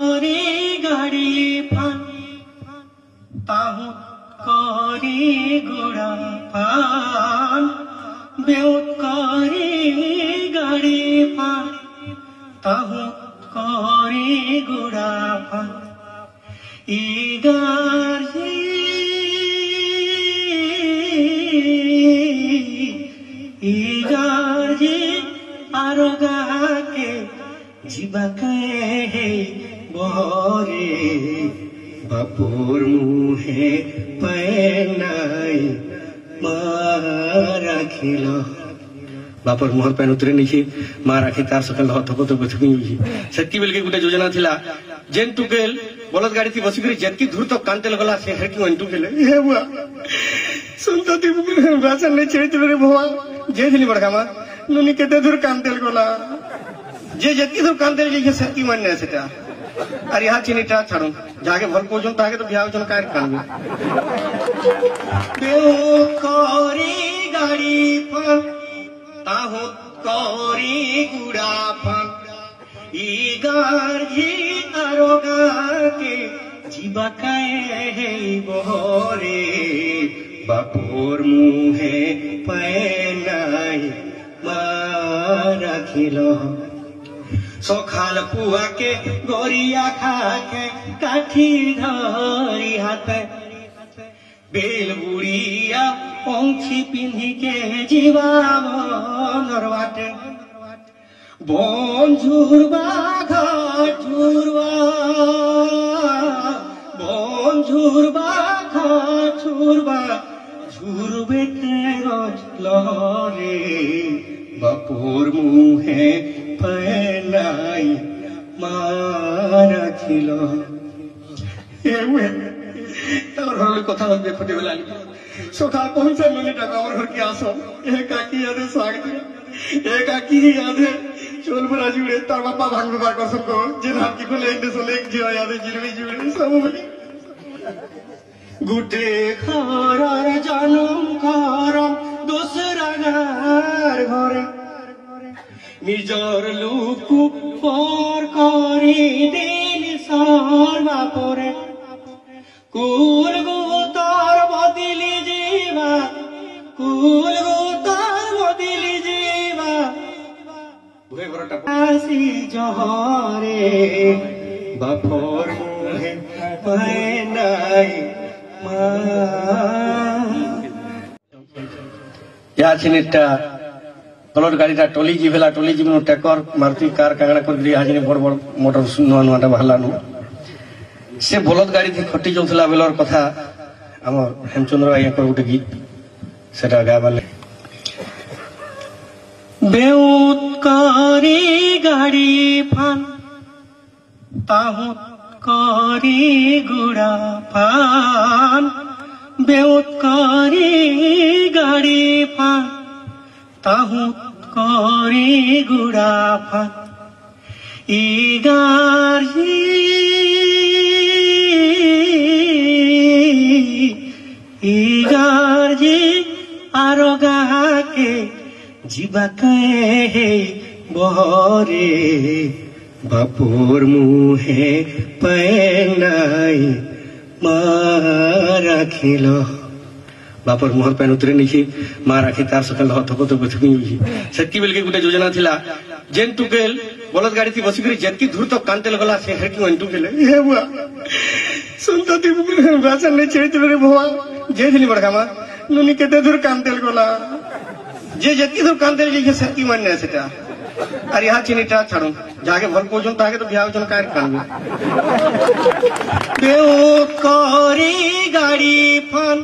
গাড়ি ফান তাহু করি গোড়া ফান বেউত করি গাড়ি ফান তাহু করি গোড়া ফান ইগারজি আরোগাকে জীবাকে বরে বাপুর মুহে পেনাই মা রাখিল বাপর মুহর পেন উতরে নিছি মা রাখি তার সকাল হতক তক থুকি সেতকি বেলকে গোটে যোজনা थिला जेन टुकेल बलद गाड़ी थी बसी करी जेतकी दूर तक कांते लगला से हरकी वन टुकेल हे बुआ सुनता ती भाषण ने छेड़ी रे भवा जे दिली बड़कामा नुनी केते दूर कांते लगला जे जेतकी दूर कांते जे सेतकी मन ने सेटा अरे यहाँ चिनीटा छाड़ो जाके भल पोजन ताके तो बियाह जन काय कानबे बेओ करी गाड़ी फन ताहो करी गुड़ा फन इगारजी आरोगाके जीबाकाए बहरे बापुर मुहे पैनाई मा राखिल सखाल पुआ के गोरिया खाके काठी धरी हाथे बेल बुढ़िया पंछी पिंधी के जीवा नरवाटे बन झुरवा घाट झुरवा बन झुरवा घाट झुरवा झुरबे लहरे बापुर मुहे पैनाई मा राखिल कथा देखते बेला सकाल पहुंचा मिनी टाका घर के आस काकी यादे स्वागत काकी यादे चोल बरा जुड़े तार बापा भांग बार कर सबको जिन हाथ की खोले इंदे सोले एक जिया यादे जिरवी जुड़े सब गुटे खरार जानम करम दूसरा घर घरे निजर लुकु पर करी दिन सर्वा परे कुल गोतार बदली जीवा कुल गोतार बदली जीवा आसी जहरे बापर मुहे पैनाई मा या छिनिटा कलर गाड़ीटा टोली जीवेला टोली जीवन ट्रैक्टर मारुति कार कांगड़ा कर दिया आज बड़ बड़ मोटर नुआ नुआटा बाहला नु से बलद गाड़ी थी खटी जाऊला बेलर कथा आम हेमचंद्र भाई गोटे गीत से गावाले बेउत करी गाड़ी फान ताहुत करी गुड़ा फान बेउत करी गाड़ी फान ताहुत करी गुड़ा फान इगारजी आरोगाके जीबाके बहरे बापुर मुहे पैनाई मा राखिल बापर मुहर पेन उतरे निছি मा राखी तार सकाल हतक तक थुकी सेतकी बेलके गोटे योजना थिला जेन टुकेल बलद गाड़ी थी बसी करी जेतकी दूर तक कांते लगला से हरकी वन टुकेल हे बुआ सुनता ती भाषण ने छेड़ी रे भवा जे दिली बड़कामा नुनी केते दूर कांते लगला जे जेतकी दूर कांते जे सेतकी मन ने सेटा अरे यहाँ चिनीटा छाड़ो जाके भल पोजन ताके तो बियाह जन काय कानबे बेओ करी गाड़ी फन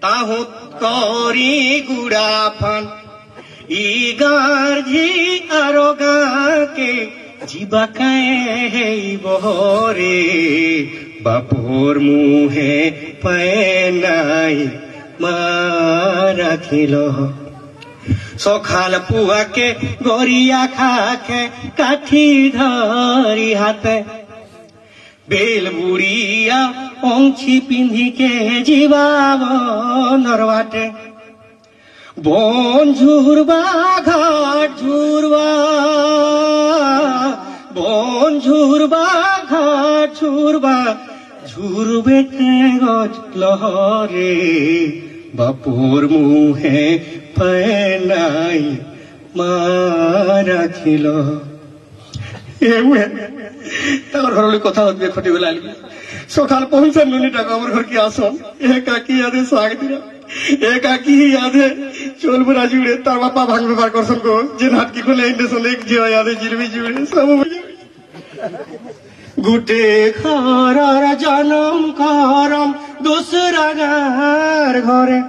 ताहु करी गुड़ा फन इगारजी आरोगाके जीबाकाए बहरे बापुर मुहे पैनाई मा राखिल सखाल पुआ के गोरिया खाके काठी धरी हाथे बेल बुढ़िया पंछी पिंधी के जीवा नरवाटे बन झुरवा घाट झुरवा बन झुरवा ঘাট ঝুরবা ঝুরবে গজ লহরে বাপর মুহে পায়নাই মা রাখিল তার ঘরের কথা হচ্ছে খটি বেলা সকাল 55 টাকা আমার ঘর কি আসন এ কাকি আদে শাক দিলা এ কাকি আদে চলবে না জুড়ে তার বাপা ভাঙবে বার করছেন গো যে নাটকি খুলে ইন্ডেশন এক যে আদে জিরবি জুড়ে সব গুটে খারার জনম করম দুসরা গার ঘরে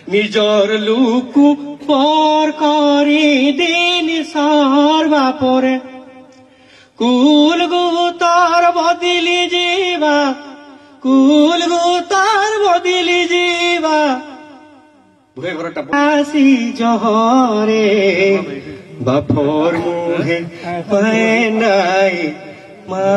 নিজর লুকু পর করি দিন সর্বা পরে কুল গুতার বদিলি জীবা কুল গুতার বদিলি জীবা আসি জহরে বাপর মুহে পায়নাই মা